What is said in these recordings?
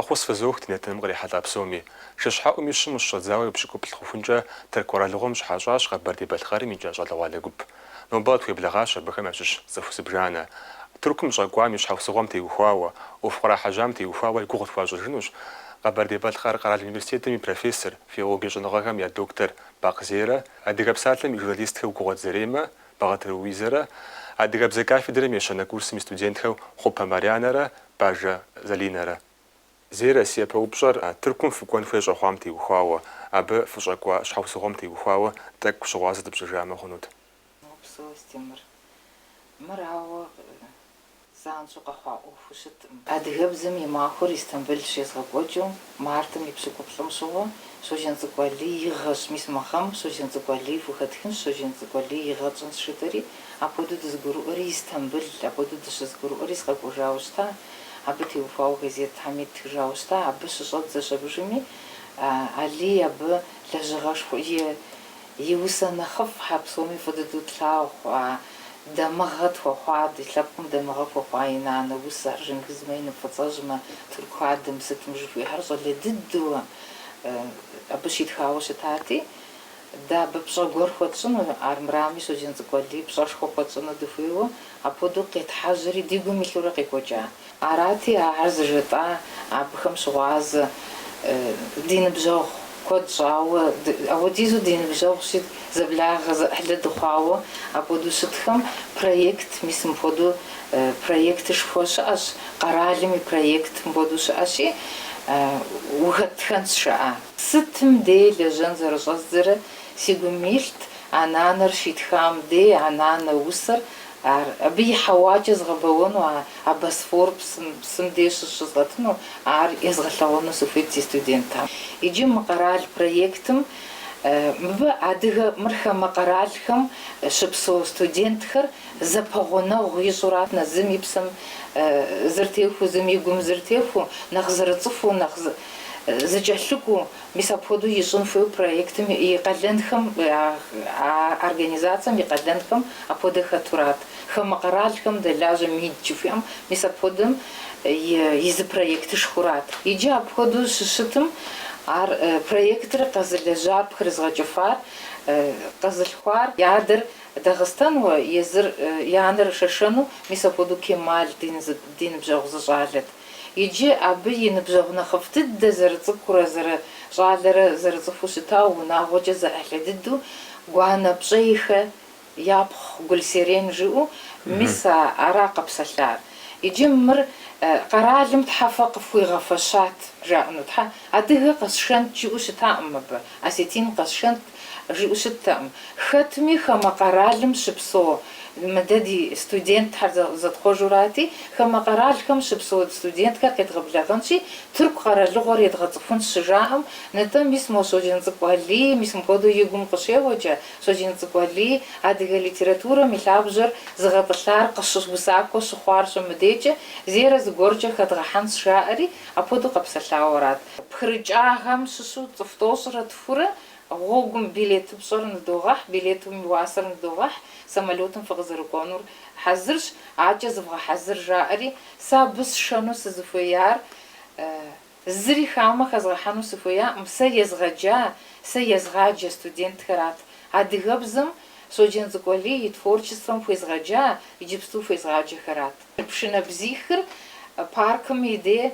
خص فزوخت نتنم غري حدا بسومي ششحاو ميشم الشزاوي بشكوب الخفنجة تركورا لغم شحاجاش غبردي بالخاري من جاج على والقب نوبات في بلغاش بخمشش زفو سبجانا تركم جاكوا مش حوسغم تيوخواوا وفقرا حجام تيوخواوا الكوغت فاجرنوش غبردي بالخار قرا اليونيفرسيتي مي بروفيسور في اوغي جنغاغام يا دكتور باقزيرا اديغاب ساتلم جورناليست كوغوت زريما باغتر ويزرا اديغاب زكافي دريم يشنا كورس مي ستودنت خوبا ماريانرا باجا زالينرا زيرا سيابا وبشر تركم فكون فيجا خوامتي وخواوا أب فيجا كوا شحوسغمتي وخواوا تك شغازة بجامع خنود بسو استمر مراوا زان سوق خوا وفشت أدغب زمي ما خور استنبل شيز غوجو مارتم يبسكو بسمسوا سوجن زقالي يغش مس مخم سوجن زقالي فختخن سوجن زقالي يغشن شتري أبودو دزغرو أري استنبل أبودو دزغرو أري سقوجاوستا أبتي وفاو غزيت حميد تجاوستا أبش صوت زشبجمي علي أب لجغاش خوي يوسنا خف حبسومي فددو تلاو دمغت وخواد يلبكم دمغت وخواينا أنا وسع جنكز مين فتزجمة تركواد دمست مجفوي حرص اللي ضدو أبش يتخاوش تاتي دا ببشا غرفة شنو أرمرامي سو جنس قولي بشاش خوفة شنو دفيو أبودو قيت حجري ديجو ميلورا قيكوجا أراتي أعرز جتا أبخم شواز دين بجوخ كود جاو أو ديزو دين بجوخ شد زبلاغ أهل دخاو أبودو شدخم بروجكت ميسم بودو بروجكت شفوش أش قرالي بروجكت بودو شاشي وهتخنش شاء ستم دي لجن زرجزر سيقوميلت أنا شيتخام دي أنا وسر أبي حواجز غبونو أبسفور بسم ديش شزغتنو يزغلونو سوفيتي ستودنتا يجي مقرال بروجكتم مبا أدغ مرخا مقرالخم شبسو ستودنتخر زبغونا وغيجورات نزمي بسم زرتيفو زمي قوم زرتيفو نغزرتصفو زجحلكو ميسابودو يجون فيو بروجكتم يقلنخم организациям يقلنخم أبودو خطورات خم مقرالخم دلازم يجفيهم ميسابودم يز بروجكت شخورات يجي أبودو ششتم بروجكتر قزل جار بخرزغ جفار قزل خوار يادر داغستان ويزر يانر ششنو ميسابودو كمال دين بجوغ جالت يجي أبي نبجغنا خفتد زرزكورة جالر زرزفوشتاو وناغوجة زأهل ددو قوانا بجيخة يابخ قلسيرين جيو ميسا عراق بسلار يجي مر قرالم تحفق في غفشات جاء نتحا أديه قشنت جيو شتاء مبا أسيتين قشنت جيو شتاء ختمي خما قرالم شبسو مددي ستودنت حرز زد خجوراتي خما قرال خم شبسو ستودنت كقيت غبلغنشي ترك قرال لغور يدغطفون شجاهم نتم اسمه سوجن زقوالي مسم كودو يقوم قشيوجا سوجن زقوالي هذه الليتراتورة ملابجر زغبلار قشش بساكو شخوار شمديجة زيرا زغورجا خدغحان شاعري أبودو قبسلاورات بخرجاهم ششو تفتوصرة تفورة غوغم بيليت بصور ندوغح بيليتهم يواصر ندوغح سمالوتهم في غزر كونور حزرش عاجز فغا حزر جائري سابس شانو سزفويار زري خامة خزغا حانو سفويا سيزغاجا ستودنت خرات عادي غبزم سوجين زقولي يتفورчеством فيزغاجا يجيبستو فيزغاجا خرات بشنا بزيخر باركم يدي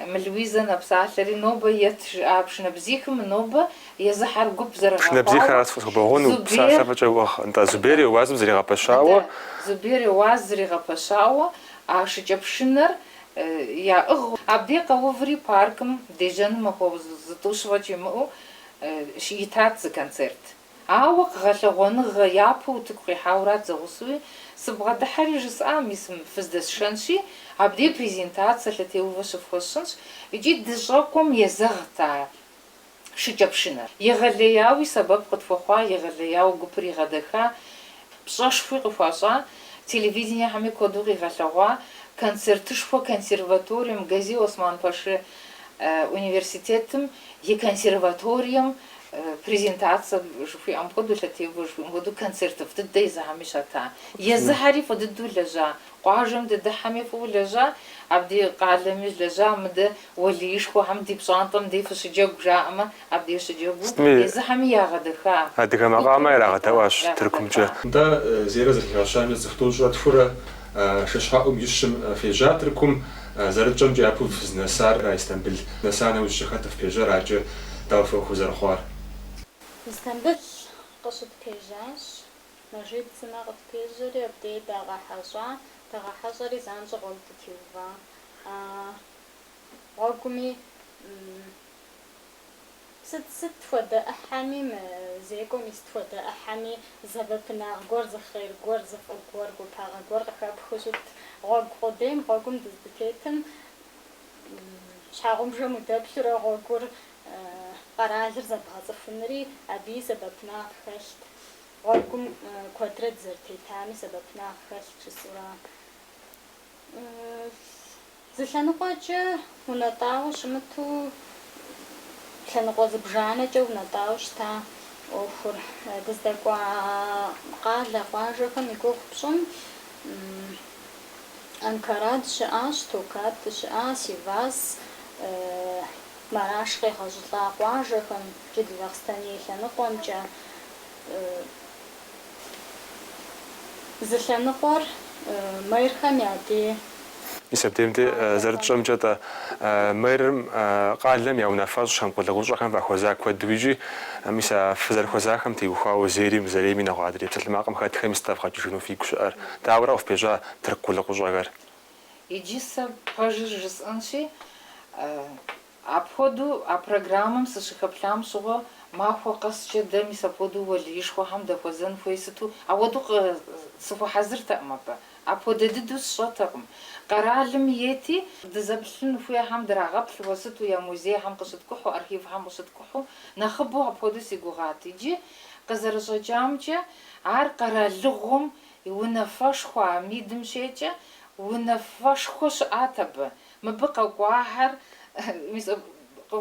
ملويزا نبساتري نوبا يتشابش نبزيكم نوبا يزحر قب زرغا شنا بزيخ رات فبغون وبساسة فجوا انت زبيري وازم زري غبشاوة زبيري واز زري غبشاوة عاش جبشنر يا اغو عبدي قوفري باركم ديجن مخو زتوشوا جمعو شيتات زي كونسرت عاوق غلغون غيابو تكوي حاورات زغسوي سبغا دحري جسا ميسم فزدس شنشي عبدي بريزنتация لتي وش فوشنش يجي دجاكم يزغتا شجبشنا يغلياوي سبب قد فخوا يغلياو قبري غدخا بشاش في قفاشا تلفزيون حمي كودوري غلغوا концертыш по консерваториям гази Осман Паши университетом, е консерваториям презентация жуфи амходу латеву жуфи концертов дыдей захамишата езахари фодыду лежа قاجم ده حمي فوق لجا عبدي قالمي لجا مده وليش خو حمدي بشانطم دي فشجوج جاءما عبدي شجوجو يزحمي يا غدخا هذيك مقامة يا غتواش تركمجا دا زيرة زكاشان زفتوجات فورا ششحاء يشم في جاتركم زرتجم جابو في نسار رايستنبل نسانا وشخات في جراج دافو خوزر خوار استنبل قصد بيجاش نجيب سماغ بيجري بدي باغا حجري زانج غلط تيوفا غاكمي ست فودا أحامي زيكم يستفودا أحامي زبابنا غور زخير غور زفو غور باغا غور خاب خشت غاك قدام غاكم دزبتيتم شاغم جمو دابشرا غور قراجر زبازفنري أبي سببنا خشت غاكم كوادرات زرتي تامي سببنا خشت شسورا زلانقاجة ونطاو شمتو لانقوز بجانة جو ونطاو شتا أوفر دزدقوا قال لقواجة كم يقوخ بشم أنكارات شاش توكات شاش سيفاس مراشقي خجلتا قواجة كم جد الوغستاني لانقوام جا زلانقور ميرخم يعدي يسبتيمتي زرتجم جتا ميرم قالم يا ونفاز شام قد لغوش كان بخوزاك ودويجي ميسا فزر خوزاكم تي وخاو زيري مزري من غادري بتل ماقم خات خمس تفخات شنو فيك شعر داورا في بيجا ترك كل لغوش غير يجيسا بحاجز انشي أبخدو أبرنامم سشخبلام شغو ما فوقس جدا مسافودو وليش خو هم دفوزن فويستو أودو سفو حزر تأمبا أبخدو ددوس شطرم قرالم يتي دزبلن فويا هم دراغبل وسطو يا موزي هم قصد كحو أرخيف هم قصد كحو نخبو أبخدو سيغوغاتي جي قزرجا جامجا عار قرالغم ونفاش خو عميدم شيجا ونفاش خوش آتب مبقى قواهر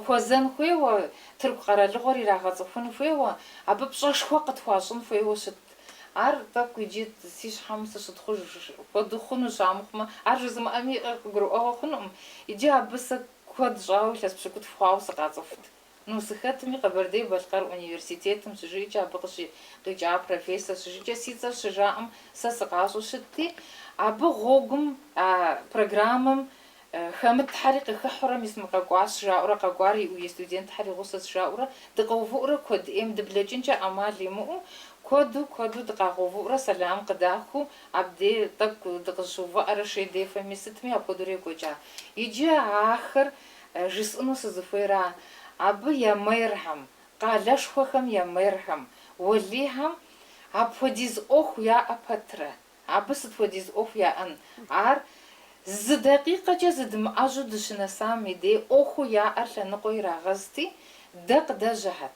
خوزن خوي ترك قرار لغوري راغز فن خوي أبى بشاش وقت فاشن خوي وشت عار تاكو جيت سيش حمس شت خوش فدخون شامخ ما عرجز ما أمي قرؤة خنم يجي بس كود جاو لس بشكل فاوس قاصفت نوسخت مي قبردي بالقر أونيفرسيتيت مسجي جا بقشي قجا بروفيسور سجي سيتا شجاعم سسقاسو شتي أبى غوجم برنامج خامت حريق خحرة مثل قاقواس جاورة قاقواري ويستودينت حريق غصص جاورة دقوفورة كود إم دبلجنجا أمالي مو كودو دقاقوفورة سلام قداخو عبدي دقشوفا أرشي دي فميستمي أبقدري كوجا يجي آخر جسنو سزفيرا أبي يا ميرهم قالش خوخم يا ميرهم وليهم أبوديز أخو يا أبترا أبست فوديز أخو يا أن عار زدقيقة جزد مأجو دشنا سامي دي أخو يا أرلا نقوي راغزتي دق دجهت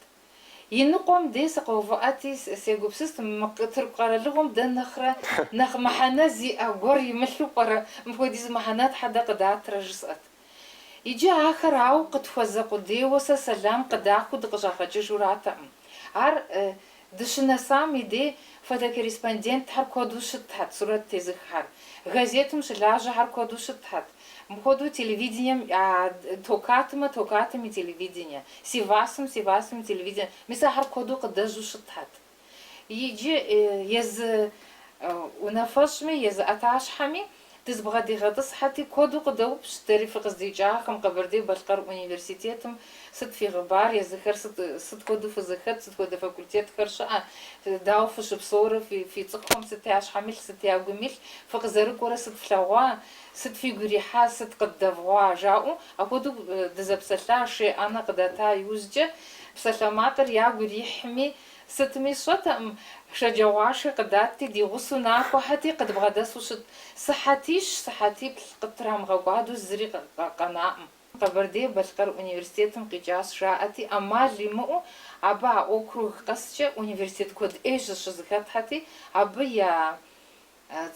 ينقوم دي سقوفاتي سيقوب سيستم مقتر قرا لهم دا نخ محانا زي أغور يملو قرا مفوديز محانات حدا قدات رجسات يجي آخر عاو قد فزقو دي وسا سلام قداخو دقجاخة جوراتم عار دشنا سامي دي فدا كوريسبوندنت هر كودوش تحت صورة تزخار газетам шляжа хар кодушат хат мходу телевидением токатами телевидение сивасым телевидение миса хар коду кдажушат хат يجي يز ونفشمي يز أتاشحمي تزبغدي غطس حتى كودو قدو بشتري في قصدي جاهم قبردي بالقر أونيفرسيتيتم ست في غبار يزخر ست كودو في زخت ست كودو فاكولتيت خرشة داو في شبصورة في تقهم ست عاش حمل ست ياقميل فقزرق ورا ست فلوا ست في قريحة ست قدفوا جاو أكودو دزبسلا شيء أنا قدتا يوزجة بسلاماتر يا قريحمي ستمي صوتم شجواشي قداتي دي غصناك وحتي قد بغداسو شد صحتي بالقطرام غوادو زري قناعم قبردي بالقر أونيفرسيتم قجاس شاعتي أما لمو أبا أوكروه قسجة أونيفرسيت كود إيش شزكات حتي أبا يا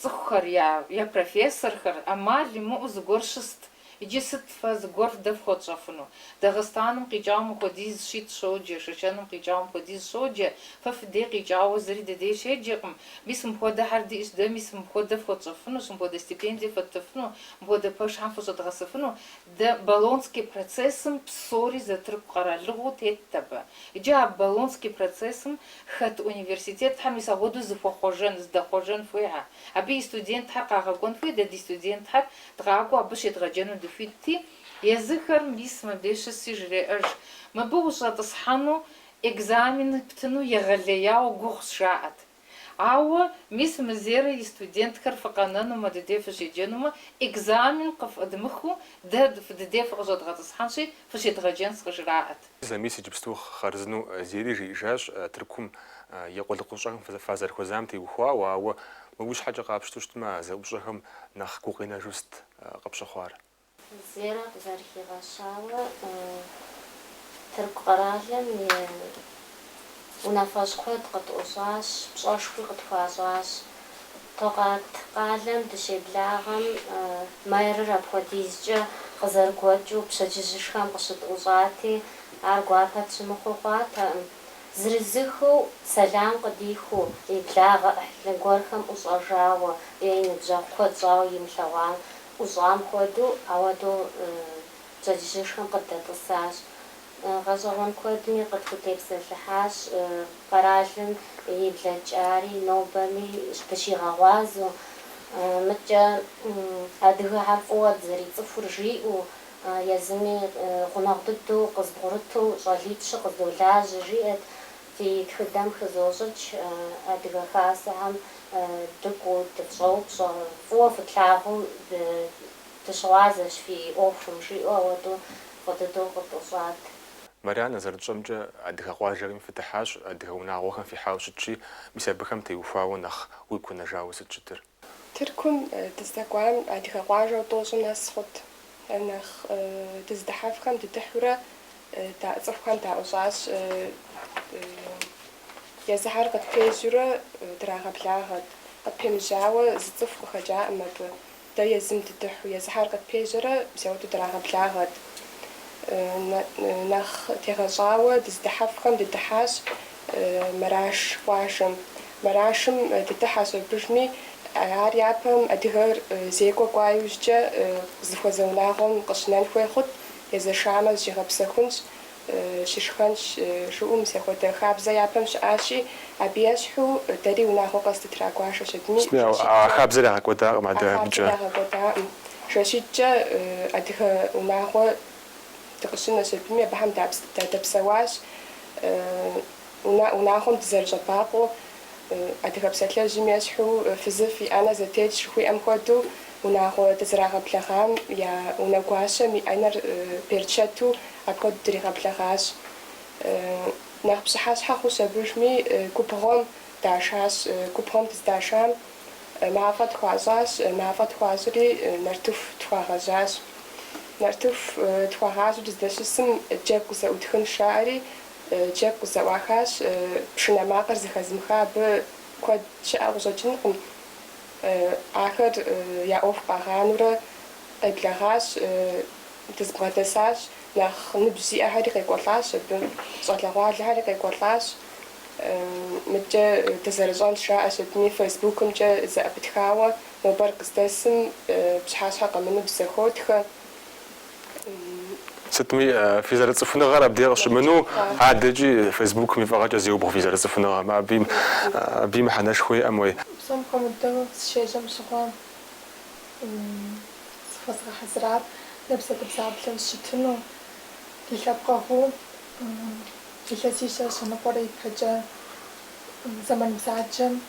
تخر يا بروفيسور خر أما لمو زغورشست иджы сыт зыгуэр дэ фхуэтщӏэфыну? Дагъыстаным къикӏауэ мыхуэдиз щитӏ щоджэ, Шэчэным къикӏауэ мыхуэдиз щоджэ, фэ фыдей къикӏауэ зыри дэдей щеджэкъым. Мис мыпхуэдэхьэр диӏэщ дэ, мис мыпхуэдэ фхуэтщӏэфынущ, мыпхуэдэ стипендие фэтыфыну, мыпхуэдэ пэшхьэм фыщӏэдгъэсыфыну. Дэ Болонский процессым псори зэтырку къэралыгъуэу тетт абы. Иджы а Болонский процессым хэт университетхьэм мис агъуэду зыдэхъуэжэн хуейхьэ. Абы и студентхьэр къагъэкӏуэн хуей, дэ ди студентхьэр дгъакӏуэу абы щедгъэджэну дыхуитти, езыхэр мис мыбдеж щыси жреӏэж. Мыбы ущӏэтӏысхьэну экзамен птыну егъэлеяуэ гугъущ жаӏэт. Ауэ мис мызерэ и студентхэр фыкъэнэну дыдей фыщеджэнумэ, экзамен къыфӏэдмыхыу дэ дыдей фыкъыщӏэдгъэтӏысхьэнщи, фыщедгъэджэн сыкъыжраӏэт. Мис иджыпсту хъарзыну зири жиӏэжащ Тыркум и къуэлыкъущӏэхэм фазэрыхуэзам теухуауэ, ауэ мыбы щхьэкӏэ къапщтэу щытмэ, а зэӏущӏэхэм нэхъ гукъинэжу сыт къэпщэхъуар? Зерэ къызэрыхигъэщауэ Тырку къэралым и унафэщӏ куэд къытӏущӏащ, пщӏэшхуи къытхуащӏащ. Токъат къалэм дыщеблагъэм майрыр апхуэдизкӏэ къызэрыгуэкӏыу пщэдджыжьышхэм къыщытӏущӏати, ар гуапэ тщымыхъуу хъуатэӏым. Зырызыхыу сэлам къыдихыу и благъэ ӏыхьлы гуэрхэм ӏущӏэжауэ, и ныбжьэгъу куэд щӏауэ имылъэгъуам ӏущӏам хуэдэу, ауэдэу пщэдджыжьышхэм къыдэтӏысащ. Гъэщӏэгъуэн куэдми къытхутепсэлъыхьащ къэралым и блэкӏари, нобэми дыщигъэгъуазэу. Мыкӏэ адыгэхьэр фӏыуэ зэрицӏыхур жиӏэу, езыми гъунэгъу дыдэу къызбгъурыту щӏалитӏщи къыздолажьэ жиӏэт. Фи тхыдэм хызощӏыкӏ адыгэ хасэхэм дыкӏуэу, дыфщӏэу, фӏыуэ фытлъагъуу дыщыгъуазэщ фи ӏуэхум жиӏэу, ауэдэу фӏы дыдэу къытӏущӏат. Марянэ зэрытщӏэмкӏэ адыгэ къуажэми фытыхьащ, адыгэ унагъуэхэм фихьауэ щытщи, мис абыхэм теухуауэ нэхъ уигу хунэжауэ сыт щытыр? Тыркум дыздэкӏуам адыгэ къуажэу тӏощӏым нэс хъурт. Нэхъ дыздыхьэфхэм дыдыхьурэ цӏыхухэм даӏущӏащ. Езыхьэр къытпежьурэ драгъэблагъэт. Къыпемыжьауэ зы цӏыху къыхэкӏаӏым абы. Дэ езым дыдыхьу, езыхьэр къытпежьэрэ псэуду драгъэблагъэт. Нэхъ тегъэщӏауэ дыздыхьэфхэм дыдыхьащ Мараш къуажэм. Марашым дыдыхьащ абыжми, ар япэм адыгэр зекӏуэ кӏуа иужькӏэ зыхуэзэ унагъуэм къыщынэн хуей хъурт, езэшамэ зыщигъэпсэхунщ, щышхэнщ жыӏум, мис апхуэдэ хабзэ япэм щыӏащи, абы ещхьу дэри унагъуэ къэс дытрагуашэ щыдми. Хабзэр ягъэкӏуэдакъым адэкӏэ. Ягъэкӏуэдакъым. Жэщитӏкӏэ адыгэ унагъуэ дыкъыщынэ щыдми, абыхэм дадэпсэуащ. Унагъуэм дызэрыщӏэбакъуэу адыгэ псалъэжьым ещхьу фызыф и ӏэнэ зэтетщ жыхуиӏэм хуэдэу, унагъуэ дызэрагъэблэгъам я унэгуащэм и ӏэнэр перчэту апхуэдэу дригъэблэгъащ. Нэхъ пщыхьэщхьэ хъущ абыжми, губгъуэм дашащ. Губгъуэм дыздашам мафӏэ тхуащӏащ, мафӏэ тхуащӏри нартыху тхуагъэжьащ. Нартыху тхуагъажьэу дыздэщысым джэгу зэӏутхын шаӏэри, джэгу зэӏуахащ. Пшынэ макъыр зыхэзмыха абы куэд щыӏэ къыщӏэкӏынкъым. Ахэр я ӏуэху къагъанэурэ къеблэгъащ, дызбгъэдэсащ. Нэхъ ныбжь зиӏэхэри къекӏуэлӏащ абы, щӏалэгъуалэхэри къекӏуэлӏащ. Мыкӏэ дызэрыщӏэн жаӏэ щыдми, фейсбукымкӏэ зэӏэпытхауэ нобэр къыздэсым пщыхьэщхьэ къэмыну дызэхотхэ. Сытми фи зэрыцӏыхуныгъэр абдей къыщымыну, адэкӏи Фейсбукым и фӏыгъэкӏэ зеубгъу фи зэрыцӏыхуныгъэм, абы и мыхьэнэшхуэ иӏэм уей. Псом хуэмыдэу сыщежьэм щыгъуэ сыхуэзгъэхьэзырат нэбзэ-дыбзаблэу щытыну, ди лъэпкъыгъуэу илъэсищэ щэныкъуэрэ ипэкӏэ зэман бзаджэм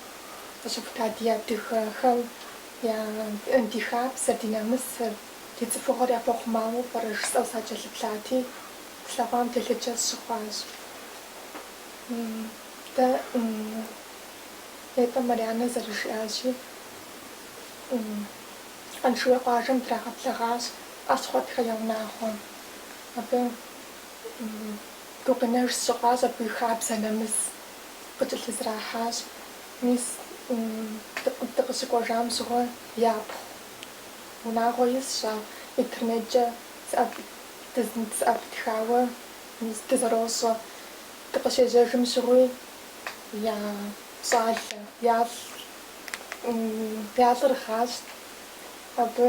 къыщыхута ди адыгэхэм я ди хабзэр, ди нэмысыр, ди цӏыхугъэр япэхъумауэ пӏэрэ жысӏэу сакӏэлъыплъати, слъэгъуам телъыджэ сщыхъуащ. Дэ етӏэ Марянэ зэрыжиӏащи, Аншуей къуажэм драгъэблэгъащ ӏэщхъуэтхэ я унагъуэм. Абы гукъинэж щыгъуащ, абы и хабзэ нэмыс къыкӏэлъызэрахьащ. Мис дыкъыщыкӏуэжам щыгъуэ япхъу унагъуэ исщ, интернетжэ саап тхауэ мис тезаросо тыкъыщежьэжым щыгъуи я щӏалэ ялӏыр гъащӏ абы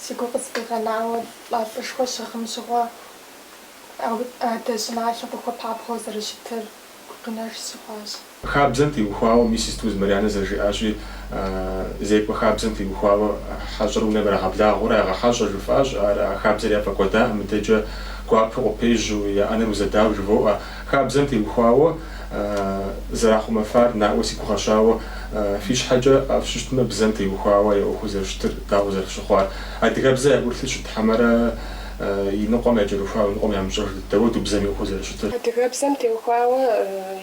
си гур къысфӏигъэнауэ лӏалӏышхуэ щыгъым щыгъуэ адэ щӏыналъэ къыхуэпабгъэу зэрыщытыр гукъынэж сыхъуащ. Хабзэм теухуауэ мисис Туз Марианэ зэрыжиӏащи зекӏуэ хабзэм теухуауэ хьэщӏэр унэм ирагъэблагъуэрэ ягъэхьэщӏэ жыфӏащ, ар хабзэр яфӏэкӏуэда мыдэкӏэ гуапэ къопежьу я ӏэнэр узэдау жывоӏэ. Хабзэм теухуауэ зэрахъумэфар наӏуэ си гугъэщауэ фи щхьэкӏэ ӏэфӏщыщтмэ бзэм теухуауэ еӏуэхуу зэрыщытыр дауэ зэрыщыхъуар. Адыгэбзэ я гур щытхьэмэрэ и ныкъуэм яджэрыхуауэ ныкъуэм ямыщӏэж дауэду бзэм еӏуэхуу зэрыщытыр. Адыгэбзэм теухуауэ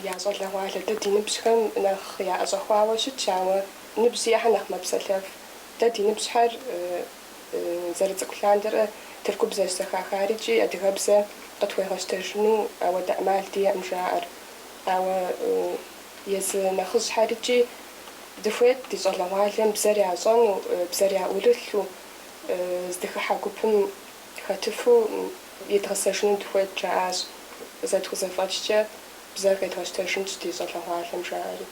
я щӏалэгъуалэ дэ ди ныбжьхэм нэхъ яӏэщӏэхъуауэ щытщ, ауэ ныбжь ехьэ нэхъ мэпсэлъэф. Дэ ди ныбжьхьэр зэрыцӏыкӏу лъандэрэ тыркубзэщ зэхахарикӏи адыгэбзэ къытхуегъэщтэжыну ауэдэ ӏэмал диӏэм жаӏэр. Ауэ езы нэхъыжьхьэрыкӏи дыхуейт ди щӏалэгъуалэм бзэр ящӏэну, бзэр яӏурылъу, здыхыхьэ гупым хэтыфу едгъэсэжыну дыхуейт жаӏащ. Зэтхузэфӏэкӏкӏэ бзэр къедгъэщтэжынщ ди щӏалэгъуалэм жаӏэри.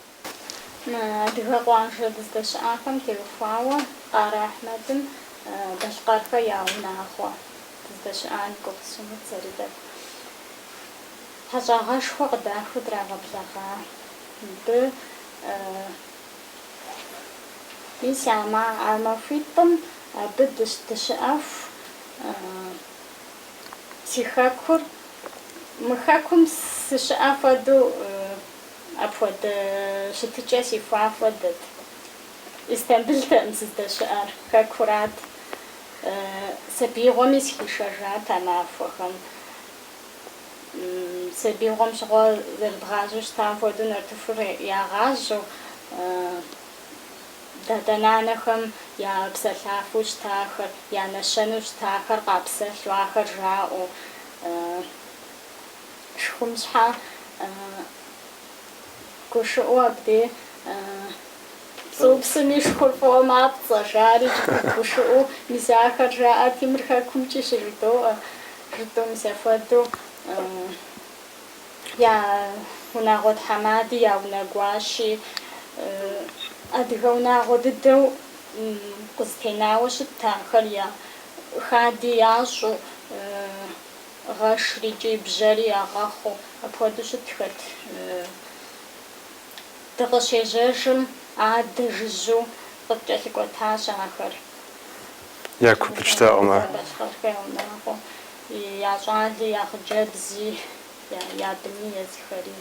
Адыгэ къуажэ дыздэщыӏахэм теухуауэ Къарэ Ахьмэдым Балъкъэрхэ я унагъуэ дыздэщыӏам гугъу щымыдзэри дэ. ХьэщӀагъэшхуэ къыдахыу драгъэблэгъа. Мыбы мис я махуитӏым абы дыщыӏэху си хэкур мы хэкум сыщыӏэ хуэдэу апхуэдэ щытыкӏэ сихуа хуэдэт. Истамбултэӏым сыздэщыӏэр хэкурат. Сабиигъуэми схишэжат а махуэхэм. Сабиигъуэм щыгъуэ зэрыдгъажьэу щытам хуэдэу нартыхур ягъажьэу дадэ-нанэхэм я псэлъафэу щытахэр, я нэщэну щытахэр къапсэлъу ахэр жаӏэу шхум щхьэ гушыӏэу абдей псэупсыми шхур фӏыуэ мапцӏэ жари гушыӏэу мис ахэр жаӏэти мыр хэкумкӏи щыжытӏоӏэ. Жытӏэу мис апхуэдэу я унагъуэ тхьэмади яунэгуащи адыгэ унагъуэ дыдэу къызытенауэ щытт ахэр я хади ящӏу гъэшри икӏи бжьэри ягъэхъуу апхуэдэу щытхэт. Дыкъыщежьэжым адэ жыжьу къыткӏэлъыкӏуэтащ ахэр. Я купычтэӏымэ. Балъкъэрхэ я унагъуэ, я щӏали, я хъыджэбзи, я быни езыхэри.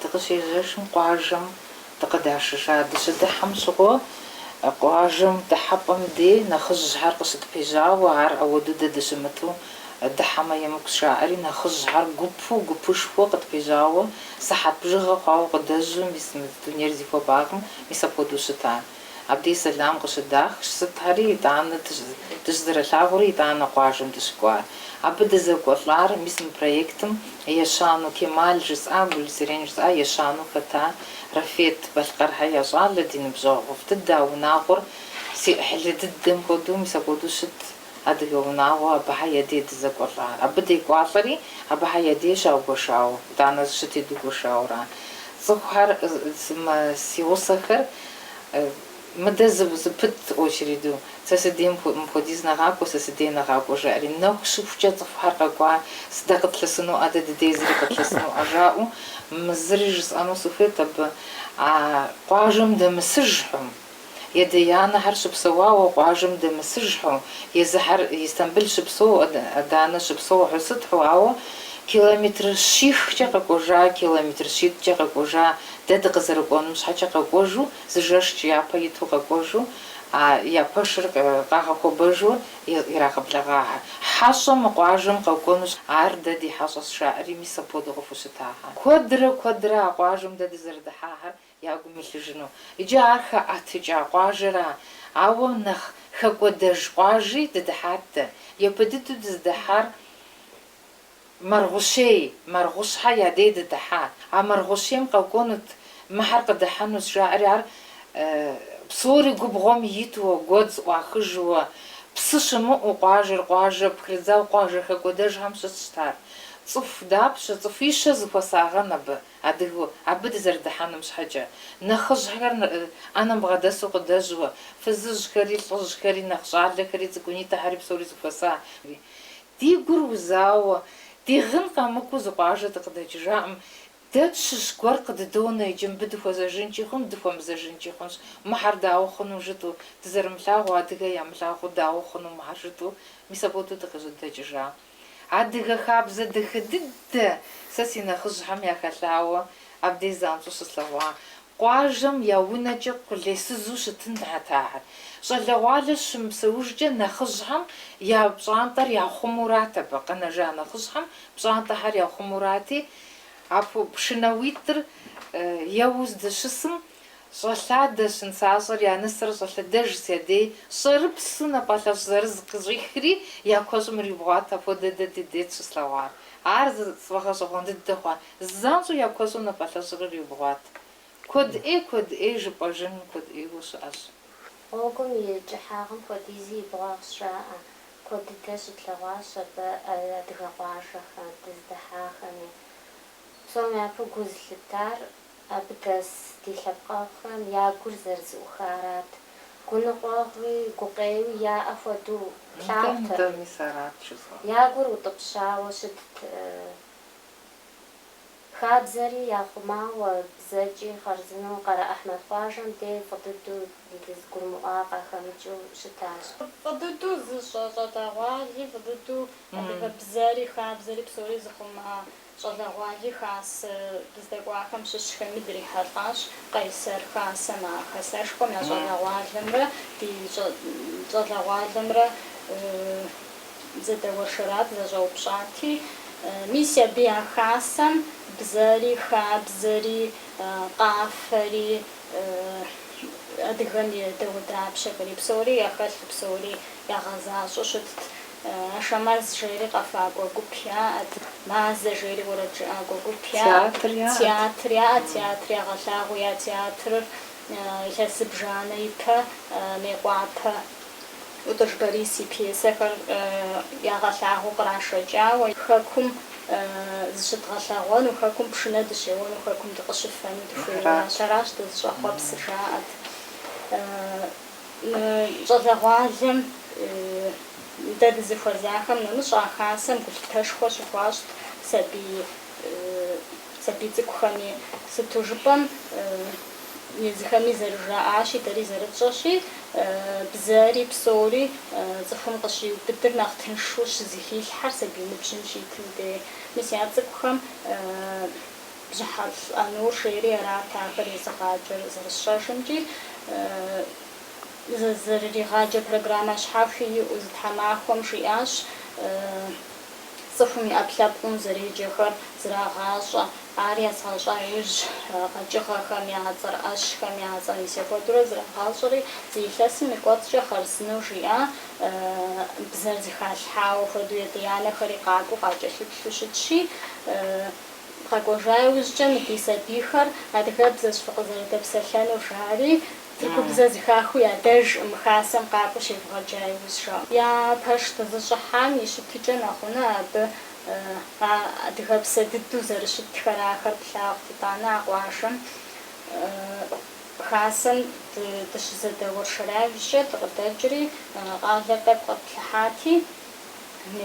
Дыкъыщежьэжым къуажэм дыкъыдашыжа дыщыдыхьэм щыгъуэ къуажэм дыхьэпӏэм дей нэхъыжьхьэр къыщытпежьауэ ар ауэду дэ дыщымыту дыхьэмэ емыкӏу жаӏэри нэхъыжьхьэр гупышхуэ къытпежьауэ сыхьэт бжыгъэ хъуауэ къыдэжьу мис мы дунейр зихуэбагъым мис апхуэдэу щыта. Абдей сэлам къыщыдах щытхэри итӏанэ дыщызэрылъагъури итӏанэ къуажэм дыщыкӏуар. Абы дызэкӏуэлӏар мис мы проектым Ещану Кемал жысӏа, Гулсерен жысӏа Ещану хэта Рафет Балъкъэрхьэ я щӏалэ ди ныбжьэгъуфӏ дыдэ а унагъуэр си ӏыхьлы дыдэм хуэдэу мис апхуэдэу щыт адыгэ унагъуэ абыхьэ едей дызэкӏуэлӏар. Абы декӏуалӏэри абыхьэ едей щаугуэшауэ, итӏанэ щыти дыгуэшауэра. Цӏыхухэр си гъусэхэр мыдэ зыпыт очереду. Сэ сыдейм мыпхуэдиз нэгъакӏуэ, сэ сыдей нэгъакӏуэ жаӏэри. Нэху щыхукӏэ цӏыхухэр къэкӏуа сыдэ къытлъысыну ӏэдэ дыдей зыри къытлъысыну ӏэжаӏэу мы зыри жысӏэну сыхуейт абы къуажэм дэмысыжхьу. Едеянэхэр щыпсэуауэ къуажэм дэмысыжхьу. Езыхьэр Истамбул щыпсэу, адэ-анэ щыпсэу хьэсытхьу, ауэ километр щихкӏэ къэкӏуэжа, километр щитӏкӏэ къэкӏуэжа, дэ дыкъызэрыкӏуэным щхьэкӏэ къэкӏуэжу, зы жэщкӏ япэ иту къэкӏуэжу, я пэшыр къагъэхуэбэжу ирагъэблэгъахьэ. Хьэщӏэ мы къуажэм къэкӏуэну ар дэ ди хьэщӏэс жаӏэри мис апхуэдэу къыхущытахьэ. Куэдрэ а къуажэм дэ дызэрыдыхьахьэр ягум илъыжыну. Иджы ар хэӏэтыкӏа къуажэра, ауэ нэхъ хэкӏуэдэж къуажи дыдыхьатэ. Епэ дыдэу дыздыхьар Маргъущхьэ я дей дыдыхьа. А Маргъущейм къэкӏуэнут мыхьэр къыдыхьэнущ жаӏэри ар псори губгъуэм итууэ, гуэдз ӏуахыжууэ, псышымыӏэу къуажэ пхридзау къуажэ хэкӏуэдэжхэм щыщтар. Цӏыху дапщэ, цӏыхуищэ зыхуэсагъэн абы дызэрыдыхьэным щхьэкӏэ. Нэхъыжьхэр ӏэнэм бгъэдэсу къыдэжьуэ, фызыжьхэри, лӏыжьхэри, нэхъ щӏалэхэри, цӏыкӏунитӏэхьэри псори зыхуэса. Ди гур узауэ, ди гъын къэмыкӏуэу зы къуажэ дыкъыдэкӏыжаӏым. Дэ щыщ гуэр къыдыдонэ иджы мыбы дыхуэзэжынкӏи хъунщ, дыхуэмызэжынкӏи хъунщ. Мыхьэр дауэ хъуну жытӏу, дызэрымылъагъуу адыгэ ямылъагъуу дауэ хъуну мыхьэр жытӏу, мис апхуэдэу дыкъыщыдэкӏыжа. Адыгэ хабзэ дахэ дыдэ сэ си нэхъыжьхэм яхэлъауэ абдей занщӏэу щыслъэгъуа. Къуажэм я унэкӏэ къулейсызу щытын ахьэр. ЩӀалэгъуалэ щымыпсэужкӏэ нэхъыжьхэм я пщӏантӏэр яхъумурат абы, къэнэжа нэхъыжьхэм пщӏантӏэхьэр яхъумурати, апхуэ пшынауитӏыр еуэу здэщысым щӏэлъадэщ нысащӏэр я нысэр щӏэлъэдэжщ адей, щӏэрыпсу напӏэлъэщӏ зырыз къыщӏихри я куэщӏым ирибгъуат апхуэдэ дэ ди дет щыслъэгъуар. Ар зыфӏэгъэщӏэгъуэн дыдэ хъуа. Занщӏэу я куэщӏым напӏэлъэщӏыр ирибгъуат. Куэд ӏей жыпӏэжын куэд ӏейуэ щыӏэщ. Гъуэгум и кӏыхьагъым хуэдизи и бгъуэгъу щаӏэ. Куэд дыдэ щытлъэгъуащ абы адыгэ къуажэхэм, дыздыхьахэми. Псом япэ гу зылъытар абы дэс ди лъэпкъэгъухэм я гур зэрызыӏухарат. Гуныкъуэгъуи гукъеуи яӏэ хуэдэу плъагъуртэкъым. Мис арат жысӏэр. Я гур утӏыпщауэ щытт. Хабзэри яхъумауэ бзэкӏи хъарзынэу Къарэ Ахьмэд къуажэм де фӏы дыдэу зыгурымыӏуа къахэмыкӏыу щытащ. Фӏы дыдэу щӏалэгъуали, фӏы дыдэу адыгэ бзэри, хабзэри, псори зыхъума щӏалэгъуали хас дыздэкӏуахэм щыщхэми дрихьэлӏащ. Къейсэр хасэм а хэсэшхуэм я щӏалэгъуалэмрэ ди щӏалэгъуалэмрэ зэдэуэршэрат зэщӏэупщӏати, мис абы я хасэм бзэри, хабзэри, къафэри, адыгэм и дэудапщэхэри псори яхэлъ, псори ягъэзащӏэу щытт. Шамаз жери къэфакӏуэ гуп яӏэт, мазэ жери уэрэджыӏакӏуэ гуп яӏэт, театр яӏэт, театр ягъэлъагъуу я театрыр Илъэсып Жанэ ипэ Мекъуапэ Утӏыж Борис и пьесэхэр ягъэлъагъуу кърашэкӏауэ, хэкум зыщыдгъэлъэгъуэну, хэкум пшынэ дыщеуэну, хэкум дыкъыщыфэну дыхуейуащ. Аращ дызыщӏэхъуэпсыр жаӏэт. Щӏалэгъуалэм дэ дызыхуэзахэм нэмыщӏ а хасэм гулъытэшхуэ щыхуащӏт сабий цӏыкӏухэми. Сыту жыпӏэм езыхэми зэрыжаӏащи, дэри зэрытщӏэщи, бзэри, псори цӏыхум къыщиубыдыр нэхъ тыншу щызыхилъхьэр сабий ныбжьым щитым де. Мис я цӏыкӏухэм бжьыхьэлӏ ӏэнур шейри арат ахэр езыгъаджэр зэрысщӏэжымкӏи, зэрыригъаджэ программэ щхьэхуи иӏэу зы тхьэмахуэм жиӏащ. Цӏыхум и ӏэплъэпкъым зэреджэхэр зрагъащӏэ. Ар езгъэщӏа иужь къэкӏыгъэхэм я цӏэр, ӏэщхэм я цӏэр мис апхуэдэурэ зрагъащӏэри, зы илъэсым и кӏуэцӏкӏэ хъарзынэу жиӏа, бзэр зыхалъхьауэ хуэдэу етӏиянэхэри къакӏуэу къакӏэлъыплъу щытщи, къэкӏуэжа иужькӏэ мы ди сабийхэр адыгэбзэщ фыкъызэрыдэпсэлъэну жари, цӏыкӏубзэ зыхахыу ядэж мы хасэм къакӏуэу щевгъэджа иужь жаӏэ. Я пэш дызыщӏыхьам и щытыкӏэ нэхъунэ абы адыгэбзэ дыдэу зэрыщытхэр ахэр плъагъут. Итӏанэ а къуажэм хасэм дыщызэдэуэршэра иужькӏэ дыкъыдэкӏри, къалэр тӏэкӏу къэпплъыхьати,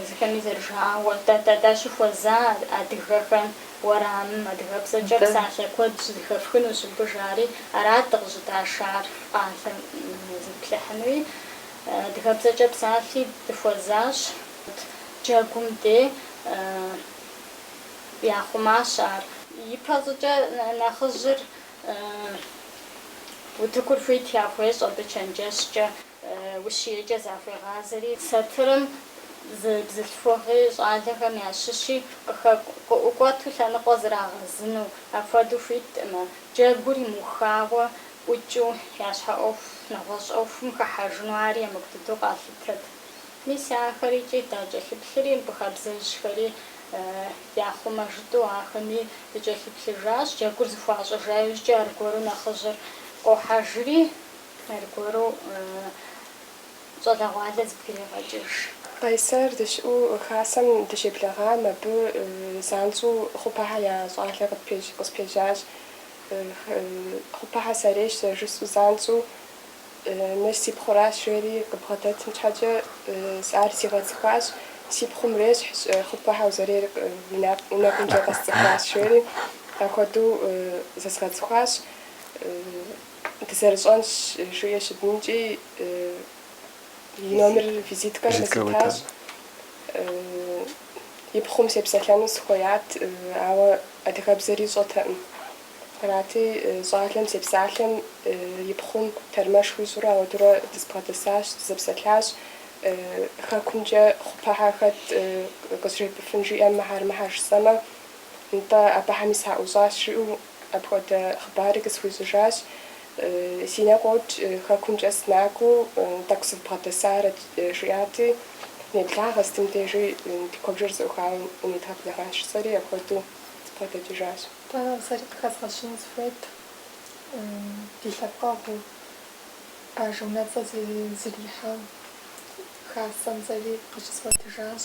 езыхэми зэрыжаӏауэ дэ щыхуэза адыгэхэм уэрамым адыгэбзэкӏэ псалъэ куэд щызэхэфхынущ абы жари, арат дыкъыщыдашар къалэм зыплъыхьынуи. Адыгэбзэкӏэ псалъи дыхуэзащ. Джэгум де яхъумащ ар. Ипэщӏыкӏэ нэхъыжьыр утыкур хуит яхуещӏ абы чэнджэщкӏэ, ущиекӏэ захуегъазэри, сатырым зы бзылъхугъи щӏалэхэм ящыщи къыӏукӏуэту лъэныкъуэ зрагъэзыну, апхуэдэу хуитӏымэ. Джэгур имыухауэ ӏукӏыу я щхьэ ӏуэху, нэгъуэщӏ ӏуэхум хыхьэжыну ари емыкӏу дыдэу къалъытэт. Мис яхэрикӏи дакӏэлъыплъри, абы хабзэжьхэри яхъумэ жытӏу ахэми дыкӏэлъыплъыжащ. Джэгур зыхуащӏэжа иужькӏэ аргуэру нэхъыжьыр къохьэжри, аргуэру щӏалэгъуалэ зыпхрегъэкӏыж. Къайсэр дыщыӏэу хасэм дыщеблэгъам абы занщӏэу хъупэхьэ я щӏалэ къыспежьащ. Хъупэхьэ сэрещ жысӏэу занщӏэу мыр си пхъуращ жери къыбгъэдэтым щхьэкӏэ ар сигъэцӏыхуащ. Си пхъум рещхь хъупэхьэ узэрейр уи нэкӏумкӏэ къэсцӏыхуащ жери апхуэдэу зэзгъэцӏыхуащ. Дызэрыщӏэнщ жиӏэ щыдмыкӏи и номер визиткэр къызитащ. И пхъум сепсэлъэну сыхуеят, ауэ адыгэбзэри щӏэтэӏым. Арати щӏалэм сепсалъэм и пхъум тэрмэш хуищӏурэ ауэдурэ дызбгъэдысащ, дызэпсэлъащ. Хэкумкӏэ хъупэхьэ хэт къызжепӏыфын жиӏэм мыхьэр жысӏэмэ, нтӏэ абыхьэми саӏущӏащ жиӏэу апхуэдэ хъыбари къысхуищӏыжащ. Си нэкӏуэкӏ хэкумкӏэ сынакӏуэу тӏэкӏу сывбгъэдэсарэ жиӏати, неблагъэ стым дежи ди куэбжэр зэӏухауэ унитхьэблэгъащ сэри, апхуэдэу сыбгъэдэкӏыжащ. Сэри къыхэзгъэщын сыхуейт ди лъэпкъэгъу бажэ унэцӏэ зрихьэу хасэм зэри къыщысфӏэтыжащ.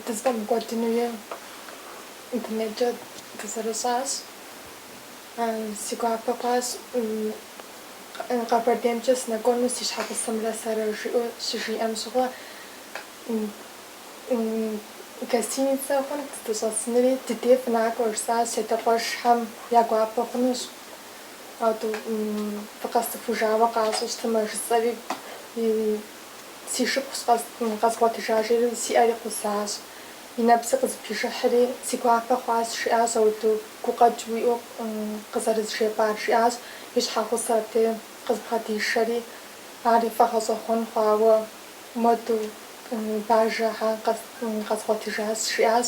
Дызфӏэмыкӏуэдынууи интернеткӏэ дызэрыщӏащ. Си гуапэ хъуащ Къэбэрдеймкӏэ сынэкӏуэну си щхьэгъусэмрэ сэрэ жиӏэу щыжиӏэм щыгъуэ гостиницэ хъунт дыщӏэсынри дыдей фынакӏуэ жысӏащ, седэкъуэжхэм я гуапэ хъунущ. Ауэдэу фыкъэстыхужауэ къащӏэ щытымэ жысӏэри си шыпхъущ къэзгъуэтыжа жери сиӏэри къусащ. И нэпсыр къызыпишыхьри си гуапэ хъуащ жиӏащ, ауэдэу гукъэкӏ уиӏэу къызэрызжепӏар жиӏащ. И щхьэгъусэр абдей къызбгъэдишэри ари фӏэгъэщӏэхъуэн хъуауэ модэу бажэхьэ къэзгъуэтыжащ жиӏащ.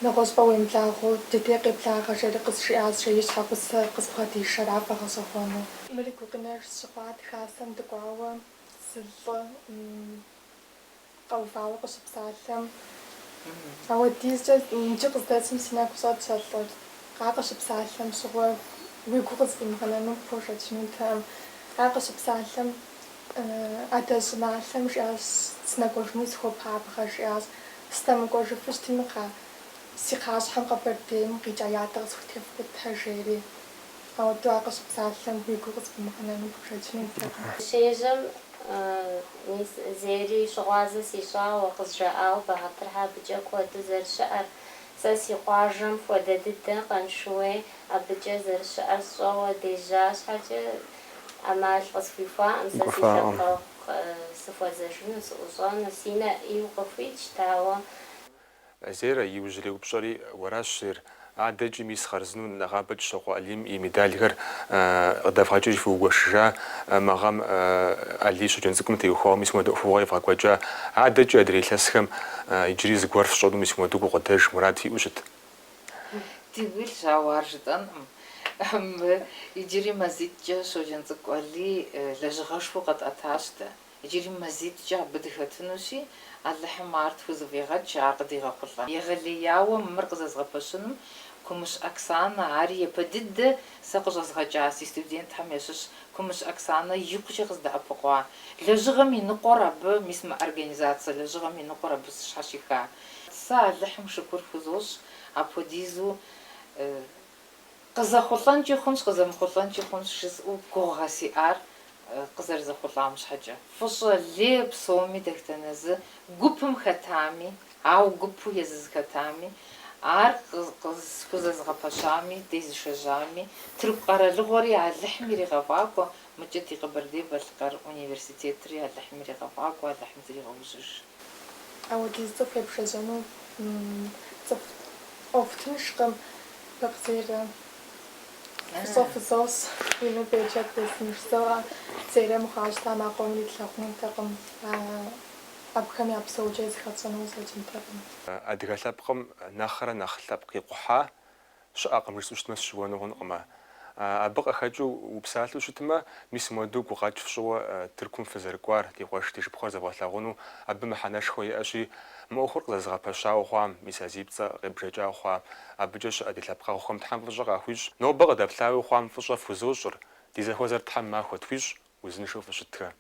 Нэгъуэщӏ уемыблагъэу дыдей къеблагъэ жери къызжиӏащ, и щхьэгъусэр къызбгъэдишэра фӏэгъэщӏэхъуэну. Мыри гукъинэж сщыхъуат хасэм дыкӏуауэ зы лӏы къэувауэ къыщыпсалъэм. Ауэдизкӏэ иджы къыздэсым си нэгу щӏэт щэлӏыр. Ар къыщыпсалъэм щыгъуэ уи гур къызфӏимыгъэнэну пхуэжэчынутэӏым. Ар къыщыпсалъэм адэ щӏыналъэм жиӏащ сынэкӏуэжыну сыхуэпабгъэ жиӏащ. Сытэмыкӏуэжыфу щытми си кхъащхьэм Къэбэрдейм къикӏа ядэ къысхутефӏкъутэ жери. Ауэдэу ар къыщыпсалъэм уи гур къызфӏимыгъэнэну пхуэжэчынутэӏым. Щежьэм мис зери щыгъуазэ си щӏауэ къызжаӏауэ бгъэтырхьэ абыкӏэ куэду зэрыщыӏэр. Сэ си къуажэм хуэдэ дыдэ къэншууей абыкӏэ зэрыщыӏэр сщӏэуэ дежьа щхьэкӏэ ӏэмал къысхуихуаӏым сэ си лъэпкъэгъу сыхуэзэжыну, сыӏущӏэну, си нэ ӏейуэ къыхуит щтауэ. Зейрэ иужьрей упщӏэри уэращ зейр. Адэкӏи мис хъарзынэу нэгъабэкӏ щохъу Алим и медалхэр къыдэвгъэкӏыж фыугуэшыжа мы гъэм Али щоджэн цӏыкӏум теухуауэ мис мыуэду ӏуэхугъуэ ивгъэкӏуэкӏа. Адэкӏи адрей илъэсхэм иджыри зыгуэр фщӏэну мис мыуэду гукъыдэж мурад фиӏэу щыт. Ди уилщ ауэ ар жытӏэнӏым. Иджыри мазитӏкӏэ щоджэн цӏыкӏу Али лэжьыгъэшхуэу къэтӏэтащ-тӏэ. Иджыри мазитӏкӏэ абы дыхэтынущи, Алыхьым ар тхузэфӏигъэкӏ, ар къыдигъэхъулӏэ. Егъэлеяуэ мыр къызэзгъэпэщыным Кумыщ Оксанэ, ари епэ дыдэ сэ къыщӏэзгъэкӏа си студентхэм ещыщ Кумыщ Оксанэ икъукӏэ къыздэӏэпыкъуа. Лэжьыгъэм и ныкъуэр абы, мис мы организацие лэжьыгъэм и ныкъуэр абы щхьэщиха. Сэ Алыхьым шыкур хузощ, апхуэдизу къызэхъулӏэнкӏи хъунщ, къызэмыхъулӏэнкӏи хъунщ жысӏэу гугъэ сиӏар къызэрызэхъулӏам щхьэкӏэ. Фӏыщӏэ лей псоми дохутырнэзы гупым хэтами, ауэ гупу езы хэтами, ар къызхузэзгъэпэщами, дезышэжьами, Тырку къэралыгъуэри Алыхьым иригъэфӏакӏуэ, мыкӏэ ди Къэбэрдей-Балъкъэр университетри Алыхьым иригъэфӏакӏуэ, Алыхьым зригъэужьыж. Ауэдиз цӏыху ебжэжьэну цӏыху ӏуэхутыншкъым, бэкъзерэ фызос уи ныбэкӏэ тесынштэуэ зерэ мыхъуащтэ макъуэм итлъэхъунутэкъым. Абыхэм я псэукӏэ зыхэщӏэну узэкӏынтэкъым. Адыгэ лъэпкъым нэхърэ нэхъ лъэпкъ икъухьа щыӏэкъым жысӏэу щытмэ сщыуэну хъунукъымэ. Абы къыхэкӏыу упсалъэу щытмэ, мис мыуэду гукъэкӏ фщӏыуэ Тыркум фызэрыкӏуар, ди къуэш, ди шыпхъуэр зэбгъэлъэгъуну, абы мыхьэнэшхуэ иӏэщи, мы ӏуэхур къызэзгъэпэщауэ хъуам, мис а зи пцӏэ къебжэкӏа хъуа, абыкӏэ щыӏэ ди лъэпкъэгъухэм Тхьэм фӏыщӏэ къахуищӏ. Нобэ къыдэплъауи хъуам фӏыщӏэ фхузощӏыр, ди зэхуэзэр Тхьэм махуэ тхуищӏ, узыншэу фыщытхэ.